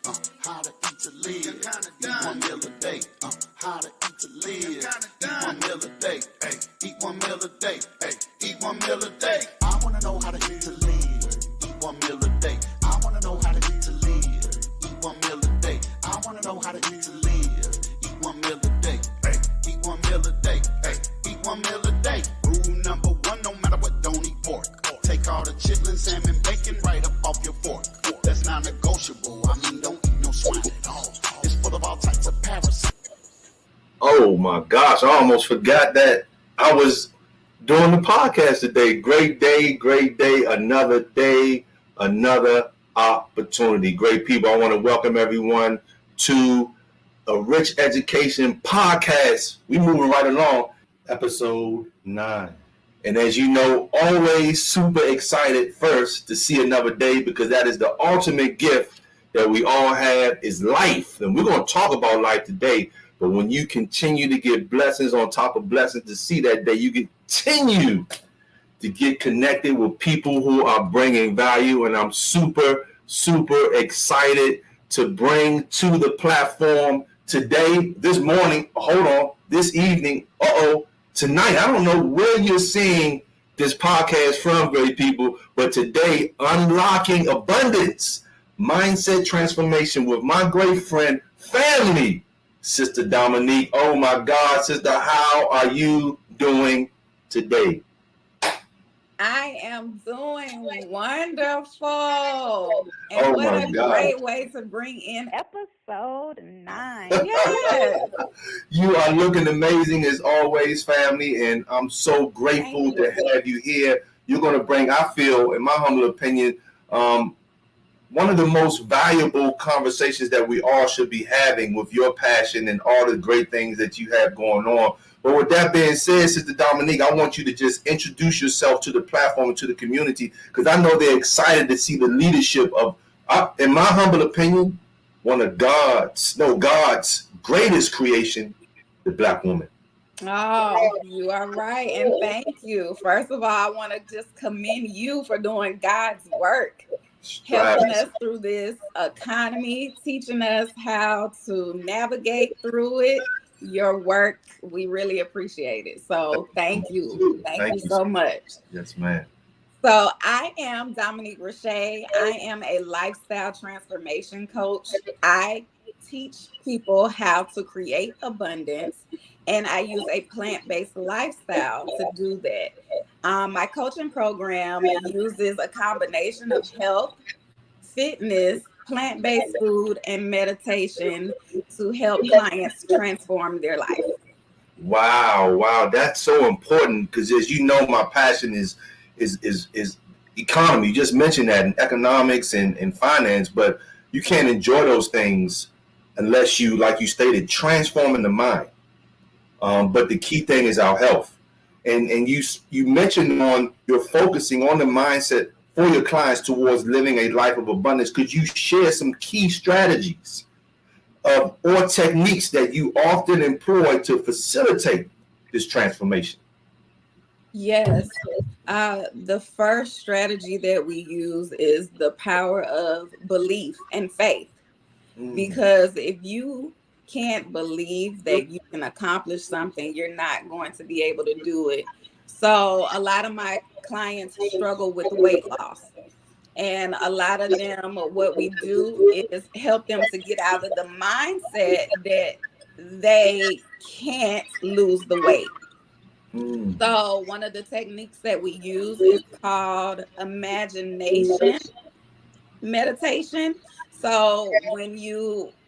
How to eat to live. Eat 1 meal a day. How to eat to live. Eat 1 meal a day. Ay, eat 1 meal a day. Ay, eat 1 meal a day. I wanna know how to eat to live. Eat 1 meal a day. I wanna know how to eat to live. Eat 1 meal a day. I wanna know how to eat to live. Eat 1 meal a day. Ay, eat 1 meal a day. Ay, eat 1 meal a day. Rule number 1, no matter what, don't eat pork. Take all the chitlin, salmon, bacon right up off your fork. That's non-negotiable. I mean, don't eat no swine at all. It's full of all types of parasites. Oh my gosh, I almost forgot that I was doing the podcast today. Great day, another opportunity. Great people. I want to welcome everyone to a Rich Education podcast. We moving right along, episode 9. And as you know, always super excited first to see another day, because that is the ultimate gift that we all have is life. And we're going to talk about life today. But when you continue to get blessings on top of blessings to see that day, you continue to get connected with people who are bringing value. And I'm super excited to bring to the platform today, this morning, this evening, tonight. I don't know where you're seeing this podcast from, great people, but today, Unlocking Abundance, Mindset Transformation with my great friend, family, Sister Dominique. Oh my God, sister, how are you doing today? I am doing wonderful. And what a great way to bring in episode 9. Yes. You are looking amazing as always, family, and I'm so grateful to have you here. You're going to bring, I feel, in my humble opinion, one of the most valuable conversations that we all should be having with your passion and all the great things that you have going on. But with that being said, Sister Dominique, I want you to just introduce yourself to the platform and to the community, because I know they're excited to see the leadership of, in my humble opinion, one of God's greatest creation, the Black woman. Oh, you are right. And thank you. First of all, I want to just commend you for doing God's work, helping us through this economy, teaching us how to navigate through it. Your work, we really appreciate it. So thank you. Thank you so much. Yes, ma'am. So I am Domini RaChe. I am a lifestyle transformation coach. I teach people how to create abundance, and I use a plant-based lifestyle to do that. My coaching program uses a combination of health, fitness, plant-based food, and meditation to help clients transform their life. Wow, that's so important, because as you know, my passion is economy. You just mentioned that in economics and finance, but you can't enjoy those things unless you, like you stated, transforming the mind. But the key thing is our health. And you mentioned on you're focusing on the mindset for your clients towards living a life of abundance. Could you share some key strategies or techniques that you often employ to facilitate this transformation? Yes. The first strategy that we use is the power of belief and faith. Because if you can't believe that you can accomplish something, you're not going to be able to do it. So a lot of my clients struggle with weight loss. And a lot of them, what we do is help them to get out of the mindset that they can't lose the weight. So one of the techniques that we use is called imagination meditation. So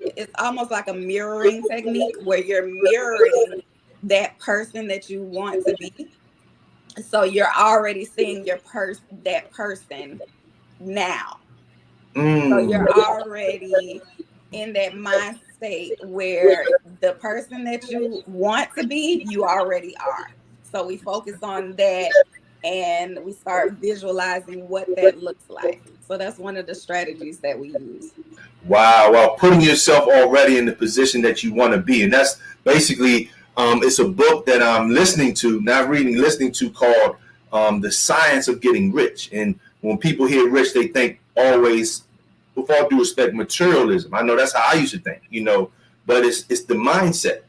it's almost like a mirroring technique where you're mirroring that person that you want to be. So you're already seeing that person now. So you're already in that mind state where the person that you want to be, you already are. So we focus on that and we start visualizing what that looks like. So that's one of the strategies that we use. Wow. Well, putting yourself already in the position that you want to be. And that's basically, it's a book that I'm listening to, called The Science of Getting Rich. And when people hear rich, they think always with all due respect, materialism. I know that's how I used to think, but it's the mindset.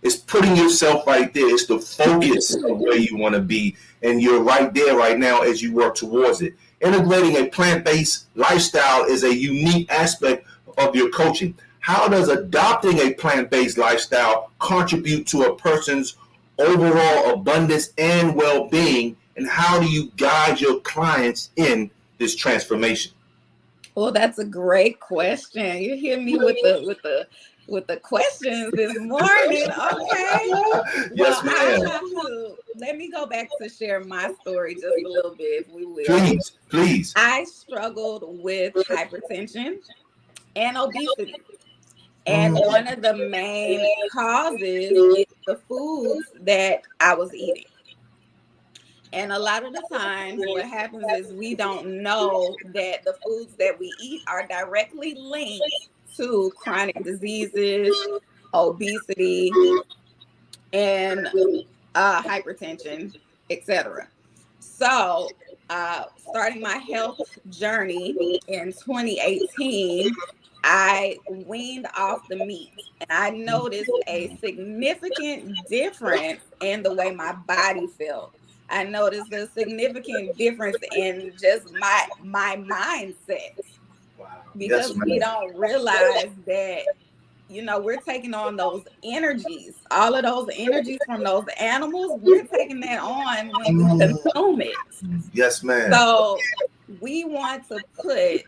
It's putting yourself right there. It's the focus of where you want to be. And you're right there right now as you work towards it. Integrating a plant-based lifestyle is a unique aspect of your coaching. How does adopting a plant-based lifestyle contribute to a person's overall abundance and well-being? And how do you guide your clients in this transformation? Well, that's a great question. You hear me with the questions this morning. Okay. Yes, well, ma'am. Let me go back to share my story just a little bit, if we will. Please. I struggled with hypertension and obesity. And one of the main causes is the foods that I was eating. And a lot of the times what happens is we don't know that the foods that we eat are directly linked to chronic diseases, obesity, and hypertension, etc. So starting my health journey in 2018, I weaned off the meat, and I noticed a significant difference in the way my body felt. I noticed a significant difference in just my mindset. Wow. Because Yes, we don't realize that, we're taking on those energies, all of those energies from those animals, we're taking that on when we consume it. Yes, ma'am. So we want to put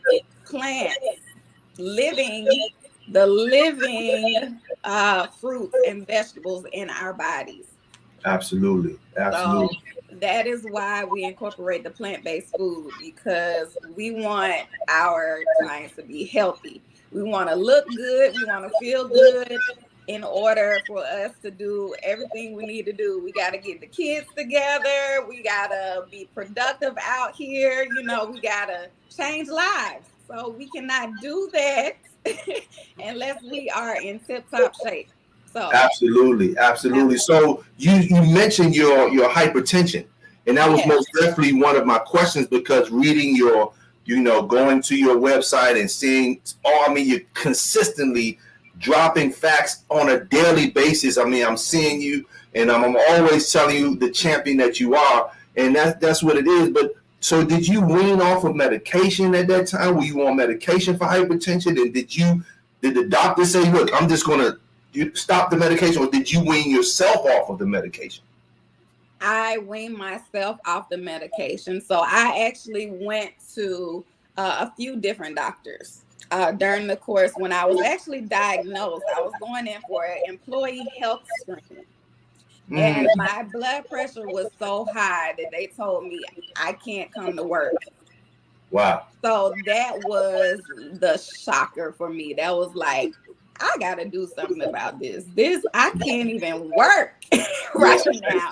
plants, the living fruits and vegetables in our bodies. Absolutely. So that is why we incorporate the plant-based food, because we want our clients to be healthy. We want to look good. We want to feel good. In order for us to do everything we need to do, we got to get the kids together. We got to be productive out here. We got to change lives. So we cannot do that unless we are in tip-top shape. So absolutely. So you mentioned your hypertension, and that was most definitely one of my questions, because reading your, going to your website and seeing, you're consistently dropping facts on a daily basis. I'm seeing you, and I'm always telling you the champion that you are, and that's what it is. But so did you wean off of medication at that time? Were you on medication for hypertension? And did the doctor say, look, I'm just going to stop the medication, or did you wean yourself off of the medication? I weaned myself off the medication. So I actually went to a few different doctors during the course. When I was actually diagnosed, I was going in for an employee health screening. And my blood pressure was so high that they told me I can't come to work. Wow. So that was the shocker for me. That was like, I got to do something about this. I can't even work right now.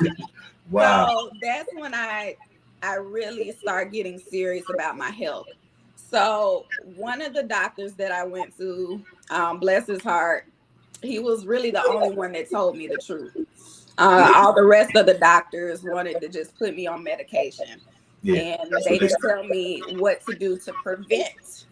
Wow. So that's when I really start getting serious about my health. So one of the doctors that I went to, bless his heart, he was really the only one that told me the truth. All the rest of the doctors wanted to just put me on medication. And they didn't tell me what to do to prevent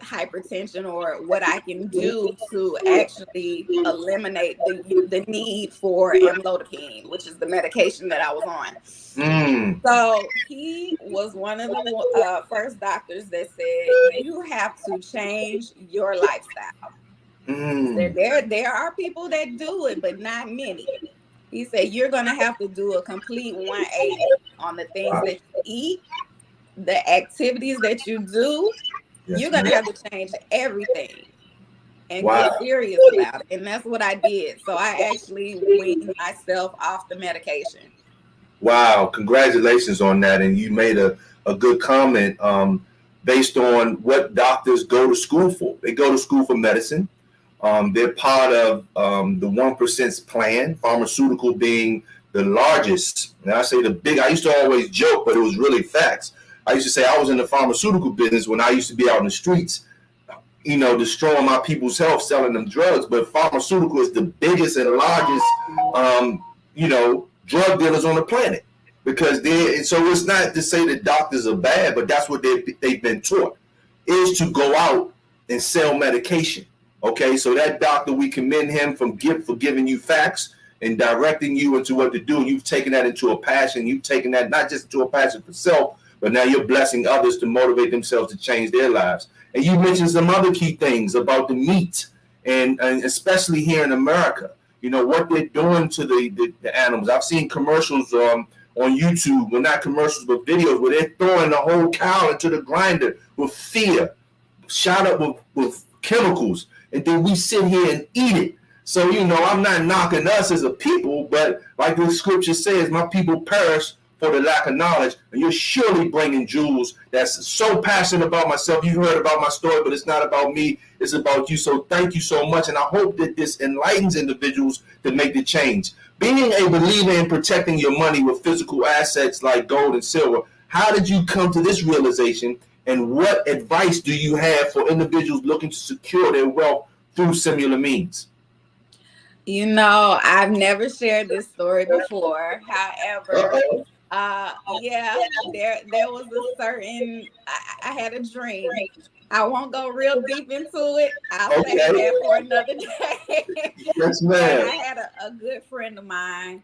hypertension, or what I can do to actually eliminate the need for amlodipine, which is the medication that I was on. So he was one of the first doctors that said, you have to change your lifestyle. There are people that do it, but not many. He said, you're going to have to do a complete 180 on the things that you eat, the activities that you do. You're going to have to change everything and get serious about it. And that's what I did. So I actually weaned myself off the medication. Wow. Congratulations on that. And you made a good comment based on what doctors go to school for. They go to school for medicine. They're part of the 1% plan, pharmaceutical being the largest. And I say the big, I used to always joke, but it was really facts. I used to say I was in the pharmaceutical business when I used to be out in the streets, destroying my people's health, selling them drugs. But pharmaceutical is the biggest and largest, drug dealers on the planet, because so it's not to say that doctors are bad, but that's what they've been taught. is to go out and sell medication. Okay, so that doctor, we commend him for giving you facts and directing you into what to do. You've taken that into a passion. You've taken that not just into a passion for self, but now you're blessing others to motivate themselves to change their lives. And you mentioned some other key things about the meat, and especially here in America, you know, what they're doing to the animals. I've seen commercials on YouTube, well, not commercials, but videos where they're throwing the whole cow into the grinder with fear, shot up with chemicals, and then we sit here and eat it. So, you know, I'm not knocking us as a people, but like the scripture says, my people perish for the lack of knowledge. And you're surely bringing jewels that's so passionate about myself. You've heard about my story, but it's not about me. It's about you. So thank you so much. And I hope that this enlightens individuals to make the change. Being a believer in protecting your money with physical assets like gold and silver, how did you come to this realization? And what advice do you have for individuals looking to secure their wealth through similar means? You know, I've never shared this story before. However, yeah, there was a certain, I had a dream. I won't go real deep into it. I'll say that for another day. Yes, ma'am. I had a good friend of mine.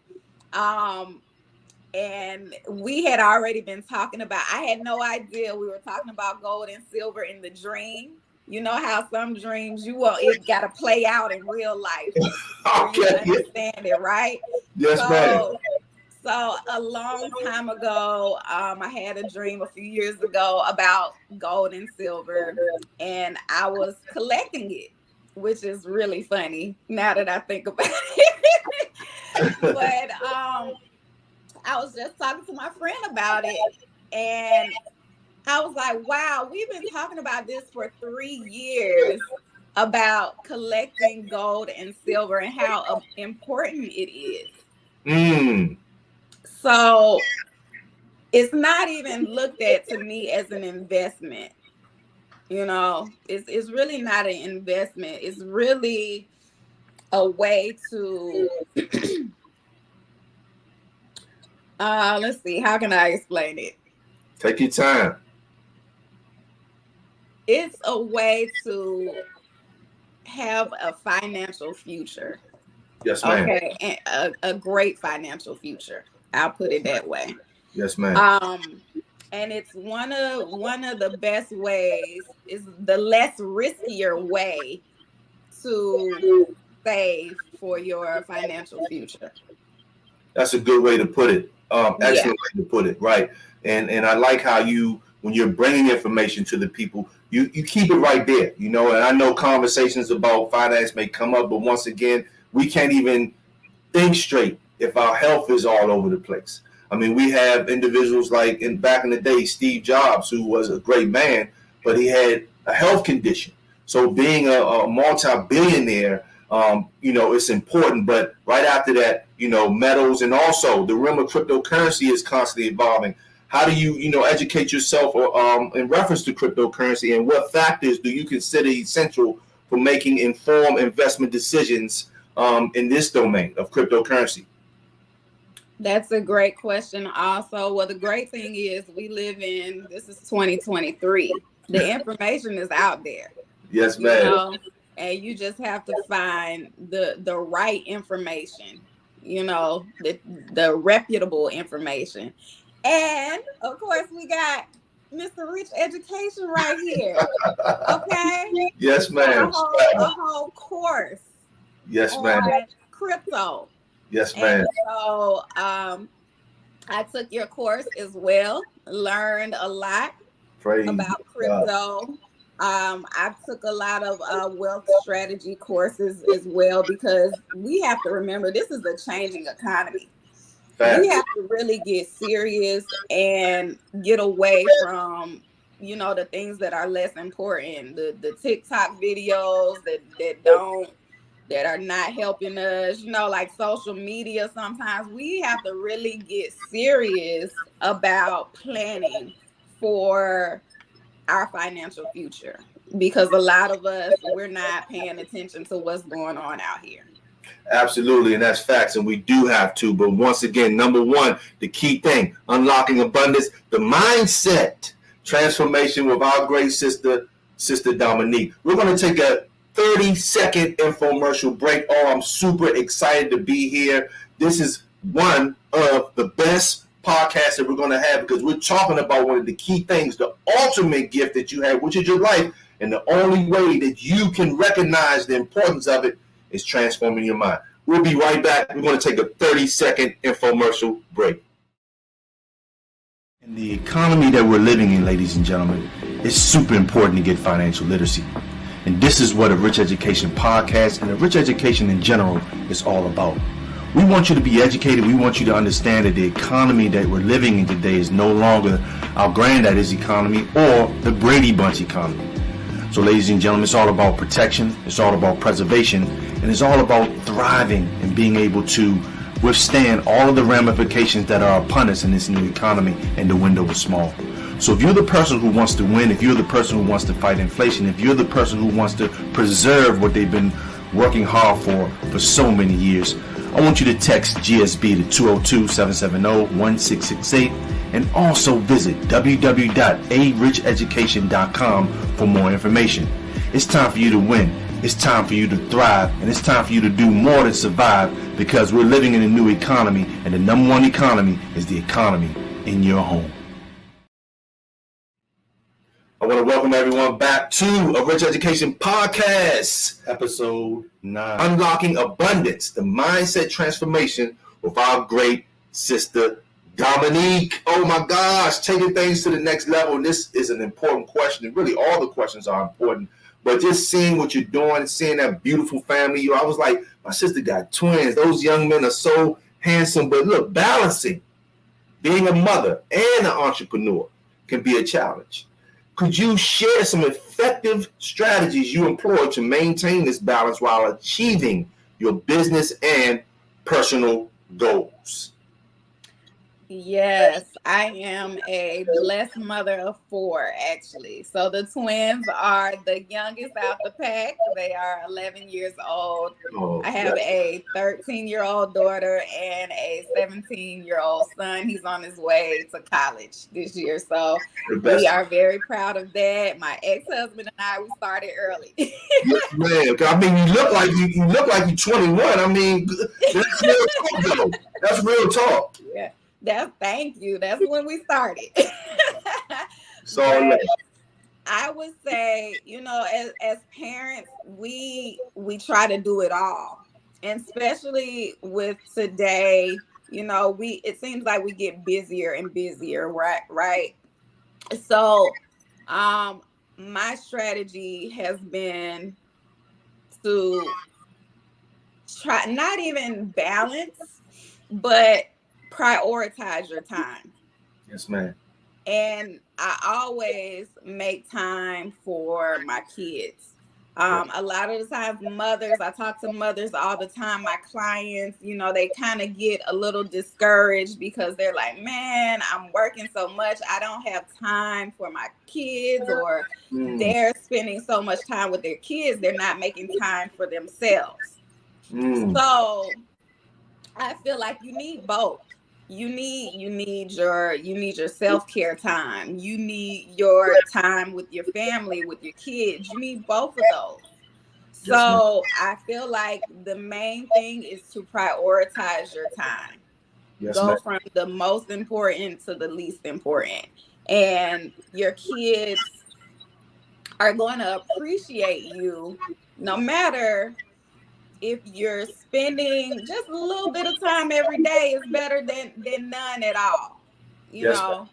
And we had already been talking about, I had no idea we were talking about gold and silver in the dream. You know how some dreams it got to play out in real life. Okay. You understand it, right? Yes, ma'am. So a long time ago, I had a dream a few years ago about gold and silver, and I was collecting it, which is really funny now that I think about it. But I was just talking to my friend about it, and I was like, wow, we've been talking about this for 3 years about collecting gold and silver and how important it is. So it's not even looked at to me as an investment. You know, it's really not an investment. It's really a way to let's see, how can I explain it? Take your time. It's a way to have a financial fucher. Yes, ma'am. Okay, and a great financial future. I'll put it that way. Yes, ma'am. And it's one of the best ways, is the less riskier way to save for your financial future. That's a good way to put it. Excellent way to put it. Right. And I like how when you're bringing information to the people, you keep it right there, you know. And I know conversations about finance may come up, but once again, we can't even think straight if our health is all over the place. I mean, we have individuals like back in the day, Steve Jobs, who was a great man, but he had a health condition. So being a multi-billionaire, you know, it's important. But right after that, you know, metals, and also the realm of cryptocurrency is constantly evolving. How do you educate yourself in reference to cryptocurrency, and what factors do you consider essential for making informed investment decisions in this domain of cryptocurrency? That's a great question also. Well, the great thing is this is 2023. The information is out there. Yes, ma'am. You know, and you just have to find the right information, you know, the reputable information. And of course, we got Mr. RaChe Education right here. Okay. Yes, ma'am. A whole course. Yes, ma'am. Crypto. Yes, ma'am. And so I took your course as well, learned a lot about crypto. I took a lot of wealth strategy courses as well, because we have to remember this is a changing economy. We have to really get serious and get away from, you know, the things that are less important, the TikTok videos that are not helping us, you know, like social media. Sometimes we have to really get serious about planning for our financial future, because a lot of us, we're not paying attention to what's going on out here. Absolutely, and that's facts, and we do have to. But once again, number one, the key thing, unlocking abundance, the mindset, transformation with our great sister, Sister Dominique. We're going to take a 30-second infomercial break. Oh, I'm super excited to be here. This is one of the best podcasts that we're going to have because we're talking about one of the key things, the ultimate gift that you have, which is your life. And the only way that you can recognize the importance of it is transforming your mind. We'll be right back. We're going to take a 30-second infomercial break. In the economy that we're living in, ladies and gentlemen, it's super important to get financial literacy. And this is what a Rich Education podcast and a Rich Education in general is all about. We want you to be educated. We want you to understand that the economy that we're living in today is no longer our granddaddy's economy or the Brady Bunch economy. So, ladies and gentlemen, it's all about protection. It's all about preservation. And it's all about thriving and being able to withstand all of the ramifications that are upon us in this new economy, and the window is small. So if you're the person who wants to win, if you're the person who wants to fight inflation, if you're the person who wants to preserve what they've been working hard for so many years, I want you to text GSB to 202-770-1668 and also visit www.aricheducation.com for more information. It's time for you to win. It's time for you to thrive, and it's time for you to do more than survive, because we're living in a new economy, and the number one economy is the economy in your home. I want to welcome everyone back to a Rich Education Podcast, episode 9, Unlocking Abundance, the Mindset Transformation with our great sister, Dominique. Oh my gosh, taking things to the next level. This is an important question, and really all the questions are important. But just seeing what you're doing, seeing that beautiful family, I was like, my sister got twins. Those young men are so handsome. But look, balancing being a mother and an entrepreneur can be a challenge. Could you share some effective strategies you employ to maintain this balance while achieving your business and personal goals? Yes, I am a blessed mother of 4, actually. So the twins are the youngest out the pack. They are 11 years old. Oh, I have a 13-year-old daughter and a 17-year-old son. He's on his way to college this year. So we are very proud of that. My ex-husband and I, we started early. Yes, man. I mean, you look like you're 21. I mean, that's real talk, though. That's real talk. Yeah. Thank you. That's when we started. So I would say, as parents, we try to do it all, and especially with today, it seems like we get busier and busier, right? So, my strategy has been to try not even balance, but prioritize your time. Yes, ma'am. And I always make time for my kids. A lot of the times I talk to mothers all the time, my clients, they kind of get a little discouraged because they're like, man, I'm working so much. I don't have time for my kids, or they're spending so much time with their kids. They're not making time for themselves. So I feel like you need both. You need your self-care time. You need your time with your family, with your kids. You need both of those. So I feel like the main thing is to prioritize your time. Go from the most important to the least important. And your kids are going to appreciate you no matter if you're spending just a little bit of time every day. Is better than none at all, you know.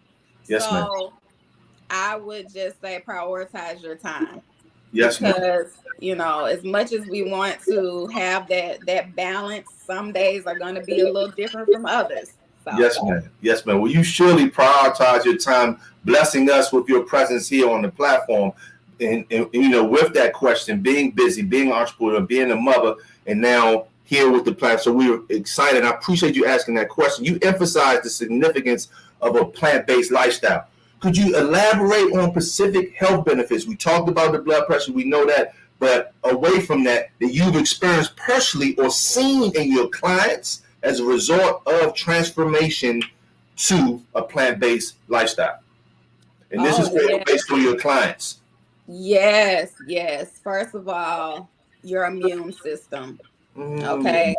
Yes, so ma'am. I would just say prioritize your time. Yes, because as much as we want to have that balance, some days are going to be a little different from others. So. Yes, ma'am. Well, you surely prioritize your time, blessing us with your presence here on the platform. And with that question, being busy, being an entrepreneur, being a mother, and now here with the platform. So we were excited. I appreciate you asking that question. You emphasized the significance of a plant-based lifestyle. Could you elaborate on specific health benefits? We talked about the blood pressure. We know that. But away from that you've experienced personally or seen in your clients as a result of transformation to a plant-based lifestyle. And this is based on your clients. Yes. First of all, your immune system. Okay.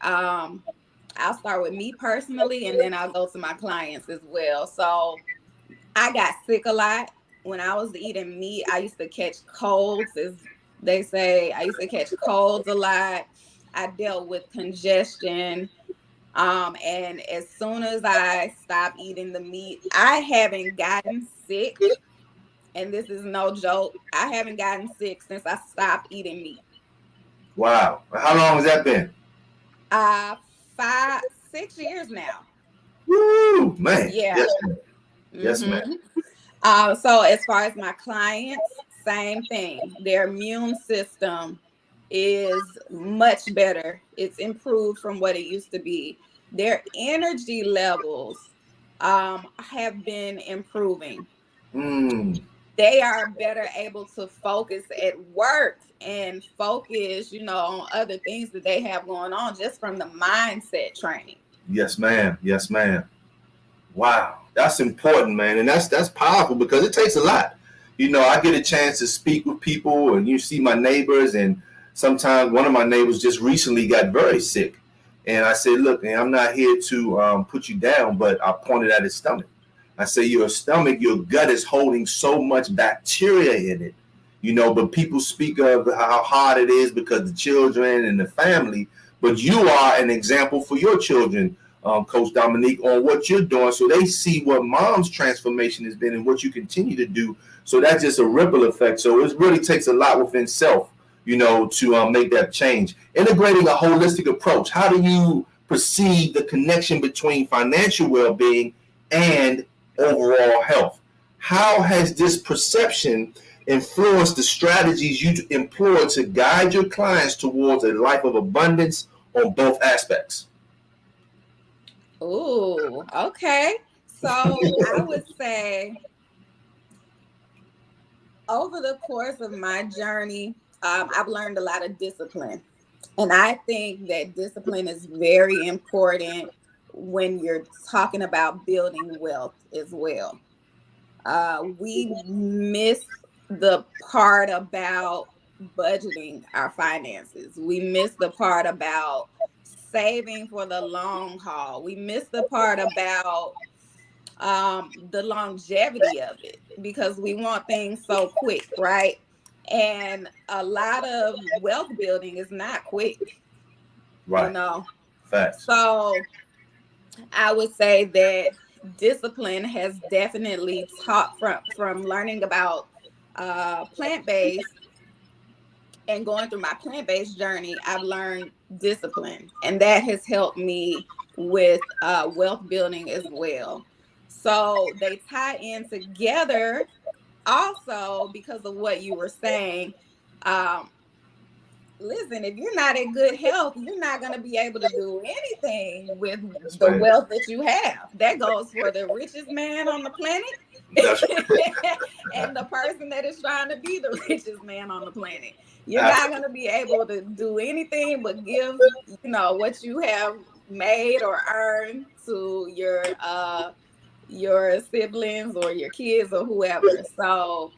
I'll start with me personally, and then I'll go to my clients as well. So I got sick a lot when I was eating meat. I used to catch colds, as they say. I used to catch colds a lot. I dealt with congestion. And as soon as I stopped eating the meat, I haven't gotten sick. And this is no joke. I haven't gotten sick since I stopped eating meat. Wow. How long has that been? 6 years now. Woo, man. Yeah. Yes, ma'am. Yes, ma'am. So as far as my clients, same thing. Their immune system is much better. It's improved from what it used to be. Their energy levels have been improving. They are better able to focus at work and focus, on other things that they have going on just from the mindset training. Yes, ma'am. Yes, ma'am. Wow. That's important, man. And that's powerful because it takes a lot. I get a chance to speak with people, and you see my neighbors, and sometimes one of my neighbors just recently got very sick. And I said, look, man, I'm not here to put you down, but I pointed at his stomach. I say, your stomach, your gut is holding so much bacteria in it, but people speak of how hard it is because the children and the family, but you are an example for your children, Coach Dominique, on what you're doing. So they see what mom's transformation has been and what you continue to do. So that's just a ripple effect. So it really takes a lot within self, to make that change. Integrating a holistic approach. How do you perceive the connection between financial well-being and overall health? How has this perception influenced the strategies you employ to guide your clients towards a life of abundance on both aspects? Oh, okay. So I would say over the course of my journey, I've learned a lot of discipline. And I think that discipline is very important when you're talking about building wealth as well. We miss the part about budgeting our finances. We miss the part about saving for the long haul. We miss the part about the longevity of it because we want things so quick, right? And a lot of wealth building is not quick, Right. Facts. So I would say that discipline has definitely taught from learning about plant-based and going through my plant-based journey. I've learned discipline, and that has helped me with wealth building as well. So they tie in together also because of what you were saying. Listen, if you're not in good health, you're not going to be able to do anything with the wealth that you have. That goes for the richest man on the planet and the person that is trying to be the richest man on the planet. You're not going to be able to do anything but give, what you have made or earned to your siblings or your kids or whoever. So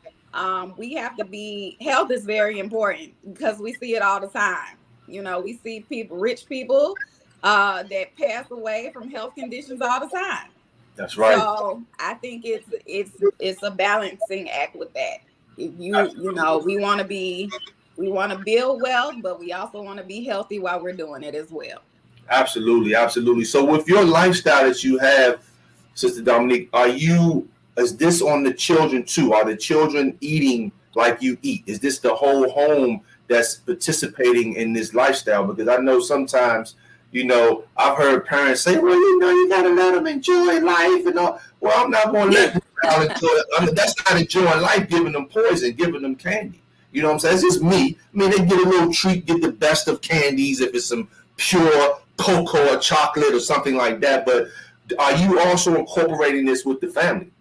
we have to health is very important because we see it all the time. We see rich people that pass away from health conditions all the time. That's right. So I think it's a balancing act with that. If we want to build wealth, but we also want to be healthy while we're doing it as well. Absolutely. So with your lifestyle that you have, Sister Dominique, is this on the children too? Are the children eating like you eat? Is this the whole home that's participating in this lifestyle? Because I know sometimes, I've heard parents say, well, you got to let them enjoy life and all. Well, I'm not going to let them enjoy it. That's not enjoying life, giving them poison, giving them candy. You know what I'm saying? It's just me. They get a little treat, get the best of candies if it's some pure cocoa or chocolate or something like that. But are you also incorporating this with the family?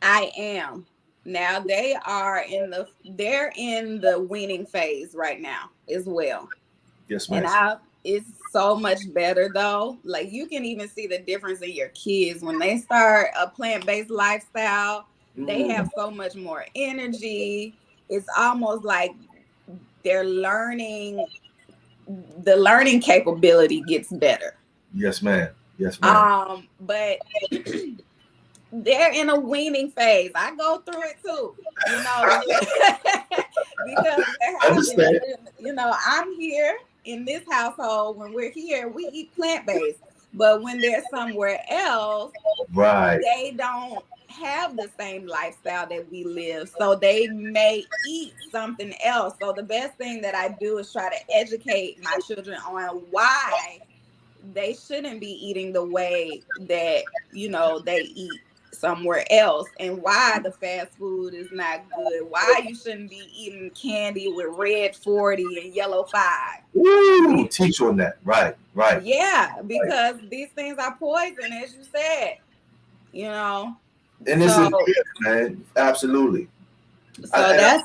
I am. Now they're in the weaning phase right now as well. Yes, ma'am. And it's so much better though. Like you can even see the difference in your kids when they start a plant-based lifestyle. They have so much more energy. It's almost like they're learning. The learning capability gets better. Yes, ma'am. Yes, ma'am. But they're in a weaning phase. I go through it too, because I'm here in this household. When we're here, we eat plant-based. But when they're somewhere else, right, they don't have the same lifestyle that we live. So they may eat something else. So the best thing that I do is try to educate my children on why they shouldn't be eating the way that, they eat somewhere else, and why the fast food is not good, why you shouldn't be eating candy with red 40 and yellow 5. Ooh, teach on that. Right. Yeah, because these things are poison, as you said, And this is it, man. Absolutely. So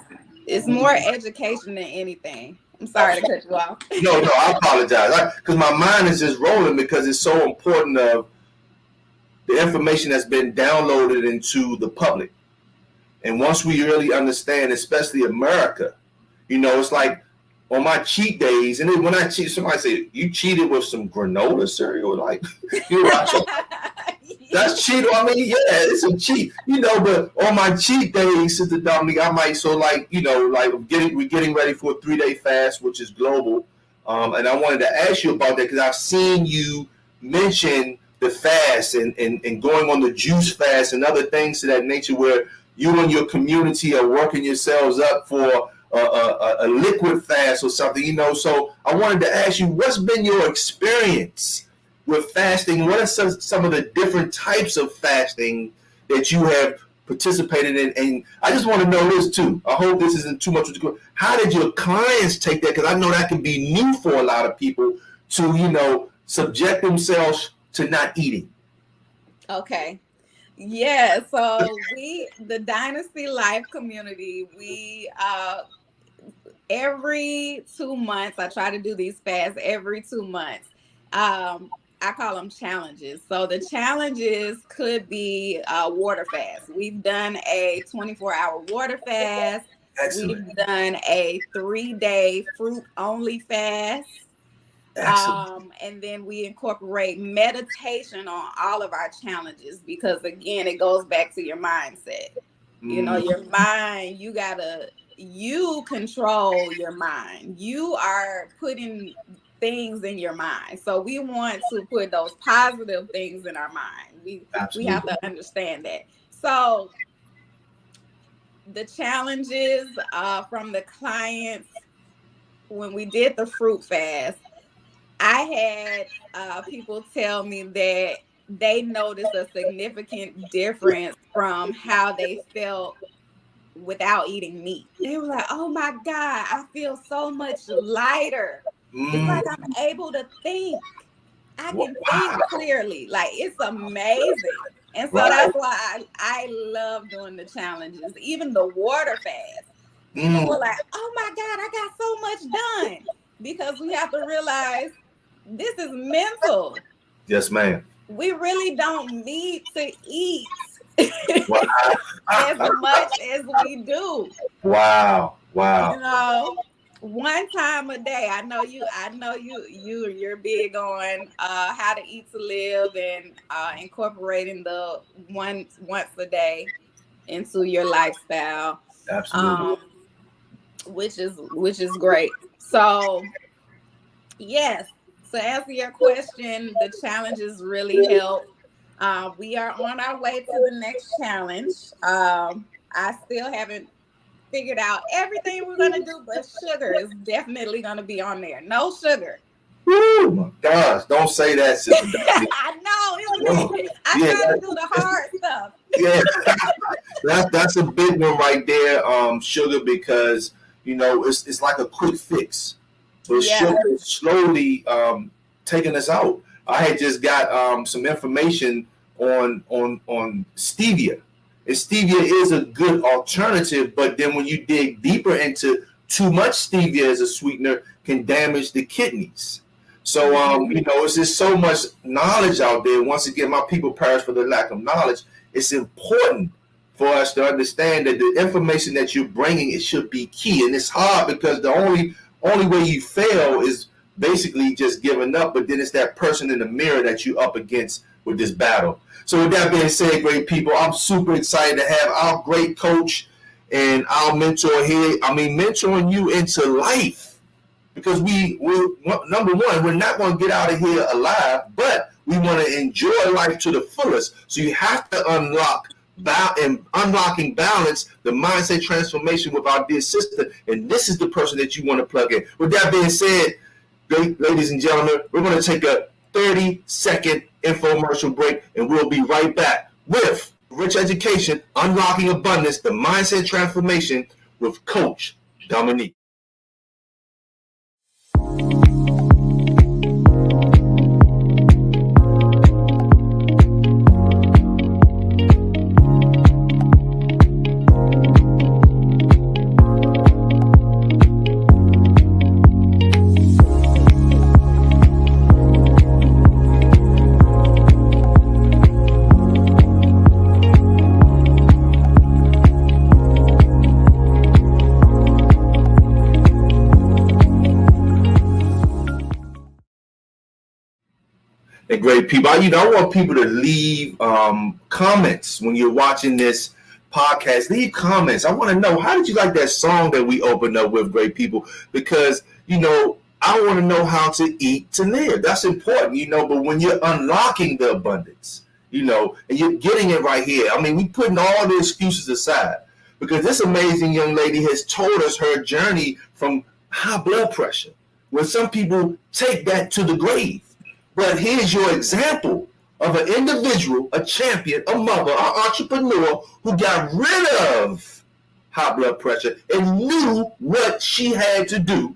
it's more education than anything. I'm sorry to cut you off. No, I apologize. Because my mind is just rolling because it's so important of the information that's been downloaded into the public. And once we really understand, especially America, it's like on my cheat days, and then when I cheat, somebody say, you cheated with some granola cereal? Like, that's cheat. I mean, yeah, it's a cheat, but on my cheat days, Sister Dominique, I might, we're getting ready for a 3-day fast, which is global. And I wanted to ask you about that because I've seen you mention the fast and going on the juice fast and other things to that nature where you and your community are working yourselves up for a liquid fast or something, So I wanted to ask you, what's been your experience with fasting? What are some of the different types of fasting that you have participated in? And I just want to know this too. I hope this isn't too much. How did your clients take that? Because I know that can be new for a lot of people to, subject themselves to not eating. Okay. Yeah. So the Dynasty Life community, we every 2 months, I try to do these fasts every 2 months. I call them challenges. So the challenges could be water fast. We've done a 24-hour water fast. Excellent. We've done a 3-day fruit only fast. And then we incorporate meditation on all of our challenges because, again, it goes back to your mindset. Your mind, you control your mind. You are putting things in your mind. So we want to put those positive things in our mind. We have to understand that. So the challenges from the clients, when we did the fruit fast, I had people tell me that they noticed a significant difference from how they felt without eating meat. They were like, oh my God, I feel so much lighter. It's like I'm able to think. I can think clearly. Like, it's amazing. And so that's why I love doing the challenges, even the water fast. People were like, oh my God, I got so much done. Because we have to realize this is mental. Yes, ma'am. We really don't need to eat as much as we do. Wow. One time a day. I know you're big on how to eat to live and incorporating the once a day into your lifestyle. Absolutely. Which is great. So yes. To answer your question, the challenges really help. We are on our way to the next challenge. I still haven't figured out everything we're going to do, but sugar is definitely going to be on there. No sugar. Oh my gosh, don't say that, Sister. I know. I try to do the hard stuff. Yeah, that's a big one right there, sugar, because, it's like a quick fix. But sugar is slowly taking us out. I had just got some information on stevia. And stevia is a good alternative, but then when you dig deeper into too much stevia as a sweetener can damage the kidneys. So, it's just so much knowledge out there. Once again, my people perish for the lack of knowledge. It's important for us to understand that the information that you're bringing, it should be key. And it's hard because the only way you fail is basically just giving up. But then it's that person in the mirror that you're up against with this battle. So with that being said, great people, I'm super excited to have our great coach and our mentor here. I mean, mentoring you into life. Because we're number one, we're not going to get out of here alive, but we want to enjoy life to the fullest. So you have to unlocking balance, the mindset transformation with our dear sister. And this is the person that you want to plug in. With that being said, ladies and gentlemen, we're going to take a 30-second infomercial break, and we'll be right back with Rich Education, Unlocking Abundance, the Mindset Transformation with Coach Dominique. And great people, I want people to leave comments when you're watching this podcast. Leave comments. I want to know, how did you like that song that we opened up with, great people? Because, I want to know how to eat to live. That's important, but when you're unlocking the abundance, and you're getting it right here. I mean, we putting all the excuses aside because this amazing young lady has told us her journey from high blood pressure, where some people take that to the grave. But here's your example of an individual, a champion, a mother, an entrepreneur who got rid of high blood pressure and knew what she had to do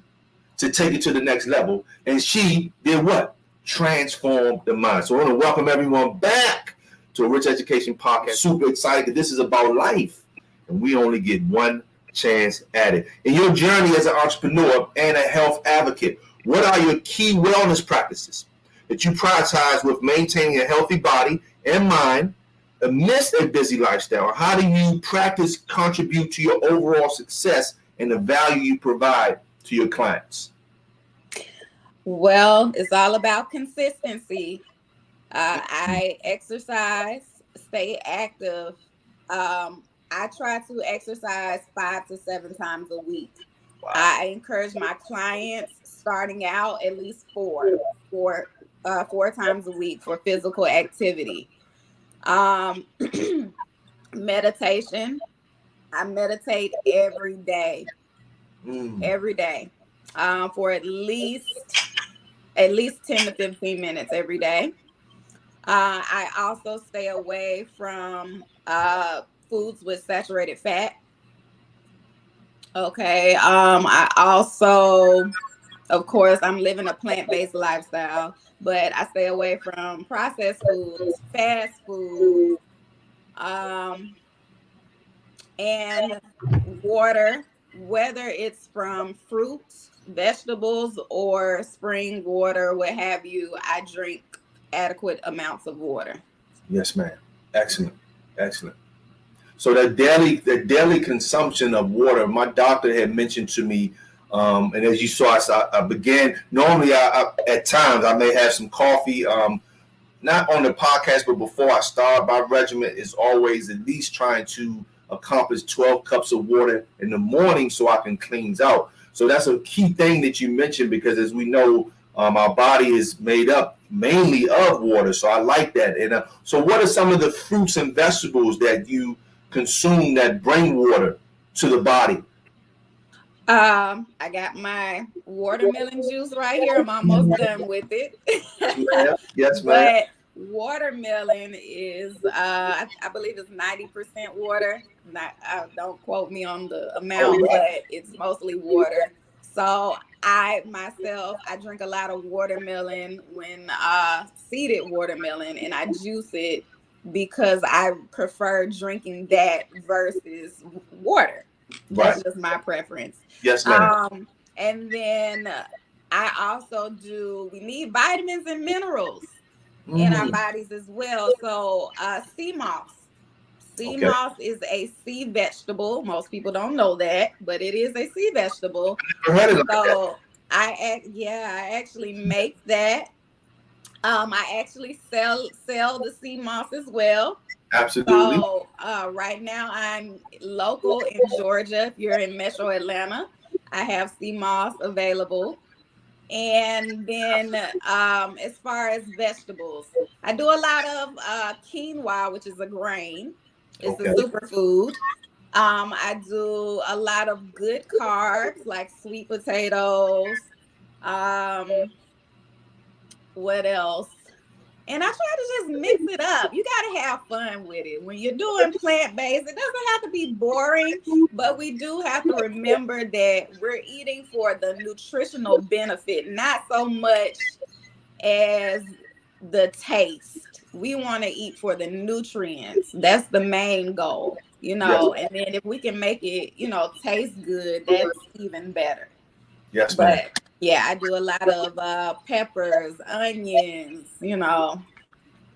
to take it to the next level. And she did what? Transformed the mind. So I want to welcome everyone back to a Rich Education Podcast. Super excited that this is about life. And we only get one chance at it. In your journey as an entrepreneur and a health advocate, what are your key wellness practices that you prioritize with maintaining a healthy body and mind amidst a busy lifestyle? How do you practice contribute to your overall success and the value you provide to your clients? Well, it's all about consistency. I exercise, stay active. I try to exercise 5 to 7 times a week. Wow. I encourage my clients starting out at least four times a week for physical activity. Meditation. I meditate every day. Every day. For at least 10 to 15 minutes every day. I also stay away from foods with saturated fat. Okay. I also, of course, I'm living a plant-based lifestyle, but I stay away from processed foods, fast food, and water, whether it's from fruits, vegetables, or spring water, what have you. I drink adequate amounts of water. Yes, ma'am. Excellent. So the daily consumption of water, my doctor had mentioned to me, and as you saw, I began, normally at times I may have some coffee, not on the podcast, but before I start, my regimen is always at least trying to accomplish 12 cups of water in the morning so I can cleanse out. So that's a key thing that you mentioned, because as we know, our body is made up mainly of water. So I like that. And so what are some of the fruits and vegetables that you consume that bring water to the body? I got my watermelon juice right here. I'm almost done with it. Yeah. Yes, ma'am. But watermelon is, I believe it's 90% water. Don't quote me on the amount, but it's mostly water. So I drink a lot of watermelon when seeded watermelon, and I juice it because I prefer drinking that versus water. That's just my preference. Yes, ma'am. And then we need vitamins and minerals in our bodies as well. So sea moss. Sea moss is a sea vegetable. Most people don't know that, but it is a sea vegetable. So I actually make that. I actually sell the sea moss as well. Absolutely. So right now I'm local in Georgia. If you're in Metro Atlanta, I have sea moss available. And then as far as vegetables, I do a lot of quinoa, which is a grain. It's a superfood. I do a lot of good carbs like sweet potatoes. What else? And I try to just mix it up. You got to have fun with it. When you're doing plant-based, it doesn't have to be boring, but we do have to remember that we're eating for the nutritional benefit, not so much as the taste. We want to eat for the nutrients. That's the main goal, you know, and then if we can make it, you know, taste good, that's even better. Yes, but yeah, I do a lot of peppers, onions, you know.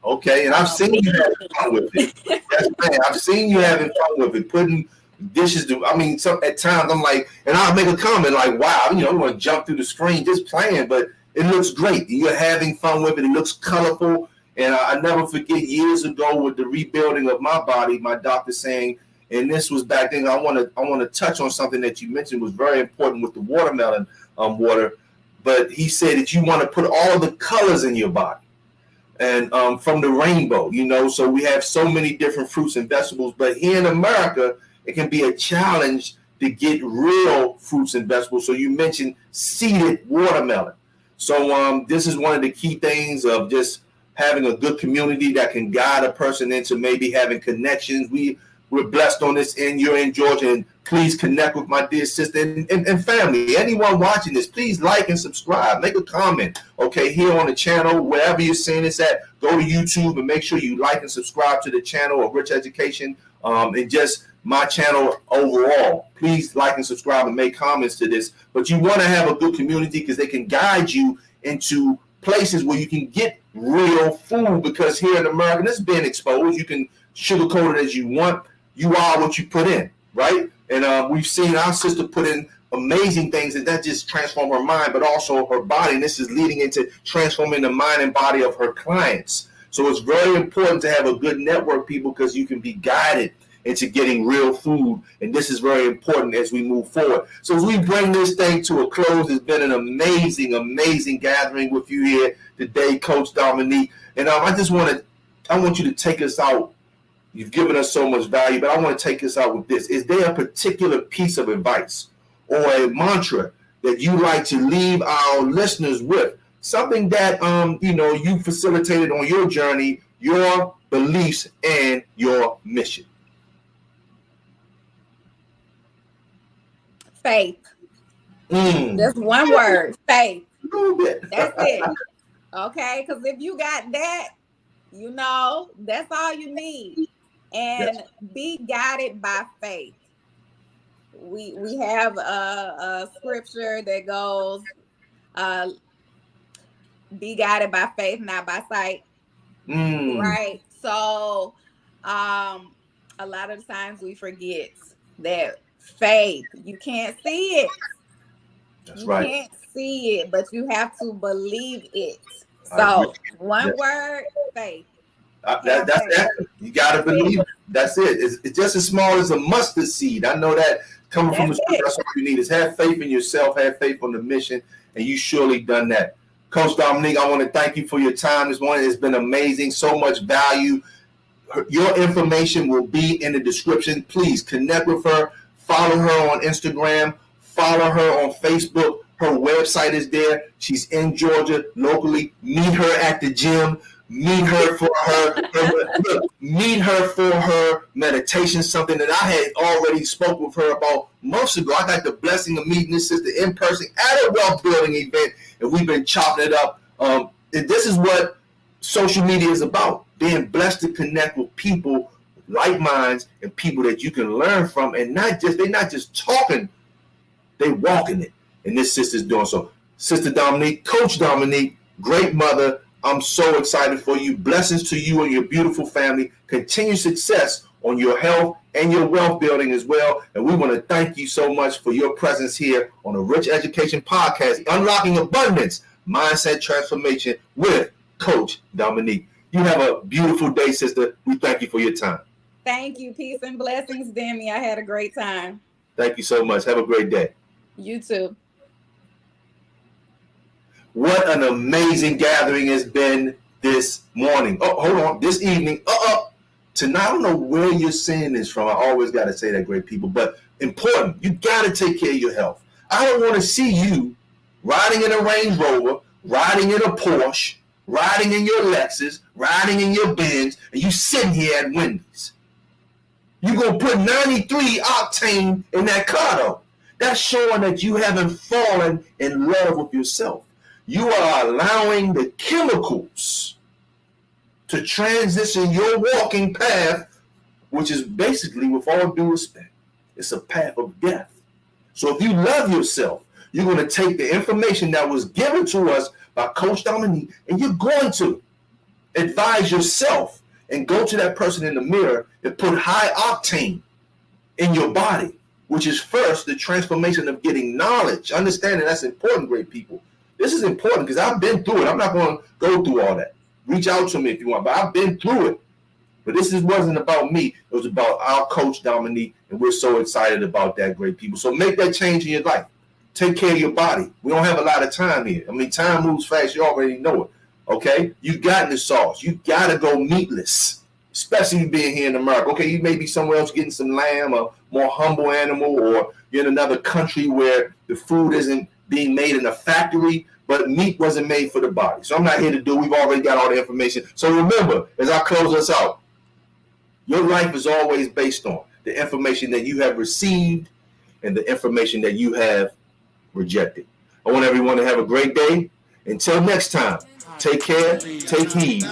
Okay, and I've seen you having fun with it. Yes, man. I've seen you having fun with it, putting dishes to, I mean, at times I'm like, and I'll make a comment like, wow, you know, I'm going to jump through the screen just playing, but it looks great. You're having fun with it. It looks colorful. And I never forget years ago with the rebuilding of my body, my doctor saying, and this was back then, I want to touch on something that you mentioned was very important with the watermelon water. But he said that you want to put all the colors in your body. And from the rainbow, you know, so we have so many different fruits and vegetables. But here in America, it can be a challenge to get real fruits and vegetables. So you mentioned seeded watermelon. So this is one of the key things of just having a good community that can guide a person into maybe having connections. We're blessed on this end. You're in Georgia, and please connect with my dear sister and family. Anyone watching this, please like and subscribe. Make a comment, okay, here on the channel, wherever you're seeing this at. Go to YouTube and make sure you like and subscribe to the channel of Rich Education and just my channel overall. Please like and subscribe and make comments to this. But you want to have a good community because they can guide you into places where you can get real food, because here in America, this is being exposed. You can sugarcoat it as you want. You are what you put in, right? And we've seen our sister put in amazing things, and that just transform her mind, but also her body. And this is leading into transforming the mind and body of her clients. So it's very important to have a good network, people, because you can be guided into getting real food. And this is very important as we move forward. So as we bring this thing to a close, it's been an amazing, amazing gathering with you here today, Coach Dominique. And I want you to take us out. You've given us so much value, but I want to take us out with this. Is there a particular piece of advice or a mantra that you like to leave our listeners with? Something that you facilitated on your journey, your beliefs, and your mission. Faith. Just one word, faith. A little bit. That's it. Okay, because if you got that, you know, that's all you need. And be guided by faith. We have a scripture that goes, be guided by faith, not by sight. Right? So a lot of times we forget that faith, you can't see it. You can't see it, but you have to believe it. So one word, faith. That's that. You gotta believe it. That's it. It's just as small as a mustard seed. I know that coming from the scripture, that's all you need is have faith in yourself, have faith on the mission, and you surely done that. Coach Dominique, I want to thank you for your time this morning. It's been amazing, so much value. Your information will be in the description. Please connect with her, follow her on Instagram, follow her on Facebook. Her website is there. She's in Georgia locally. Meet her at the gym. Meet her for her meditation, something that I had already spoke with her about months ago. I got the blessing of meeting this sister in person at a wealth building event, and we've been chopping it up. And this is what social media is about, being blessed to connect with people, like minds, and people that you can learn from, and they're not just talking, they walking it. And this sister's doing so. Sister Dominique, Coach Dominique, great mother. I'm so excited for you. Blessings to you and your beautiful family. Continued success on your health and your wealth building as well. And we want to thank you so much for your presence here on the Rich Education Podcast, Unlocking Abundance, Mindset Transformation with Coach Dominique. You have a beautiful day, sister. We thank you for your time. Thank you. Peace and blessings, Demi. I had a great time. Thank you so much. Have a great day. You too. What an amazing gathering has been this morning. Oh, hold on. This evening. Tonight, I don't know where you're seeing this from. I always got to say that, great people. But important, you got to take care of your health. I don't want to see you riding in a Range Rover, riding in a Porsche, riding in your Lexus, riding in your Benz, and you sitting here at Wendy's. You're going to put 93 octane in that car, though. That's showing that you haven't fallen in love with yourself. You are allowing the chemicals to transition your walking path, which is basically, with all due respect, it's a path of death. So if you love yourself, you're going to take the information that was given to us by Coach Dominique, and you're going to advise yourself and go to that person in the mirror and put high octane in your body, which is first the transformation of getting knowledge. Understand that that's important, great people. This is important because I've been through it. I'm not going to go through all that. Reach out to me if you want, but I've been through it. But this wasn't about me. It was about our Coach Dominique, and we're so excited about that, great people. So make that change in your life. Take care of your body. We don't have a lot of time here. I mean, time moves fast. You already know it. Okay? You got the sauce. You got to go meatless, especially being here in America. Okay, you may be somewhere else getting some lamb, a more humble animal, or you're in another country where the food isn't being made in a factory, but meat wasn't made for the body. So I'm not here to do. We've already got all the information. So remember, as I close us out, your life is always based on the information that you have received and the information that you have rejected. I want everyone to have a great day. Until next time, take care, take heed,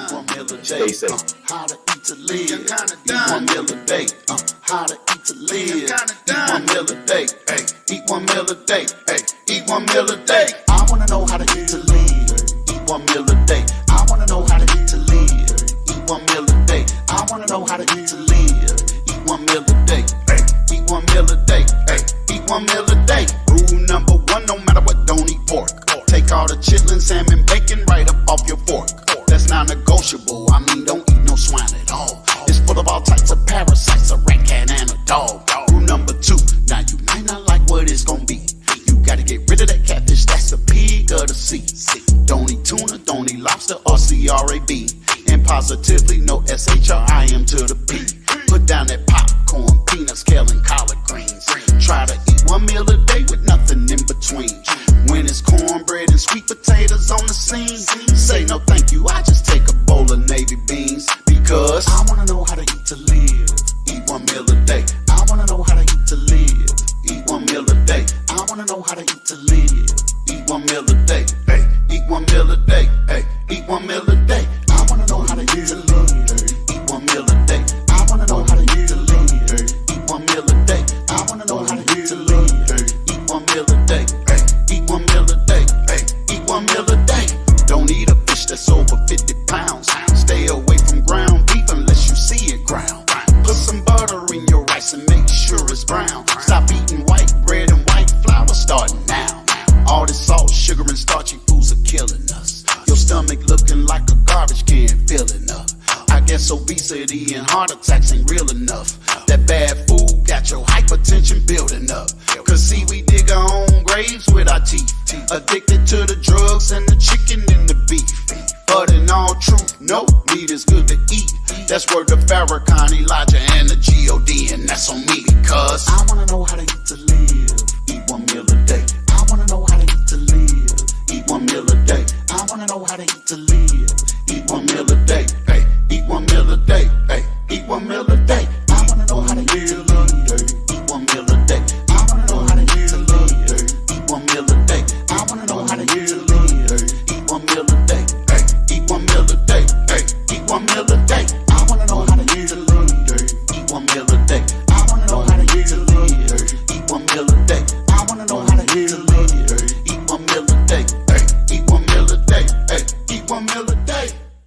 stay safe. How to eat to live. Eat 1 meal a day. How to eat to live. Eat 1 meal a day. Eat 1 meal a day. Eat 1 meal a day. I wanna know how to eat to live. Eat 1 meal a day. I wanna know how to eat to live. Eat 1 meal a day. I wanna know how to eat to live. Eat 1 meal a day. Eat 1 meal a day. Eat 1 meal a day. Rule number 1: no matter what, don't eat pork. Take all the chitlin, salmon, bacon right up off your fork. That's non-negotiable. I mean, don't eat no swine at all. It's full of all types of parasites, a rat, cat, and a dog. Rule number 2: now you might not like what it's gonna be. You gotta get rid of that catfish. That's the pig of the sea. Don't eat tuna, don't eat lobster or crab. And positively no SHRIM to the P. Put down that popcorn, peanuts, kale, and collard greens. Try to eat 1 meal a day with nothing in between. When it's cornbread and sweet potatoes on the scene, say no thank you, I just take a bowl of navy beans. Because I wanna know how to eat to live. Eat 1 meal a day. I wanna know how to eat to live. Eat 1 meal a day. I wanna know how to eat to live. Eat 1 meal a day. Eat 1 meal a day. Eat 1 meal a day. I wanna know how to eat to live. Eat 1 meal a day. I wanna know how to eat to live. Eat 1 meal a day. I wanna know how to eat to live. Eat 1 meal a day. Eat 1 meal a day. Eat 1 meal a day. Don't eat a fish that's over 50 pounds. Stay away from ground beef unless you see it ground. Put some butter in your rice and make sure it's brown. Stop eating white bread and white flour starting now. All this salt, sugar, and starchy foods are killing us. Your stomach looking like a garbage can filling up. I guess obesity and heart attacks ain't real enough. That bad food got your hypertension building up. Cause see, we dig our own graves with our teeth. Addicted to the drugs and the chicken and the beef. But in all truth, no, meat is good to eat. That's word of Farrakhan, Elijah, and the G.O.D. And that's on me because I wanna know how to eat to live. Eat 1 meal a day. I wanna know how to eat to live. Eat 1 meal a day. I wanna know how to eat to live. Eat 1 meal a day. Eat 1 meal a day. Eat 1 meal a day. I wanna know how to eat to live. Eat 1 meal a day. I wanna know how to eat to live. Eat 1 meal a day. I wanna know how to eat to live. Eat 1 meal a day. Eat 1 meal a day. Eat 1 meal a day. I wanna know how to eat to live. Eat 1 meal a day. I wanna know how to eat to live. Eat 1 meal a day. I wanna know how to eat to live.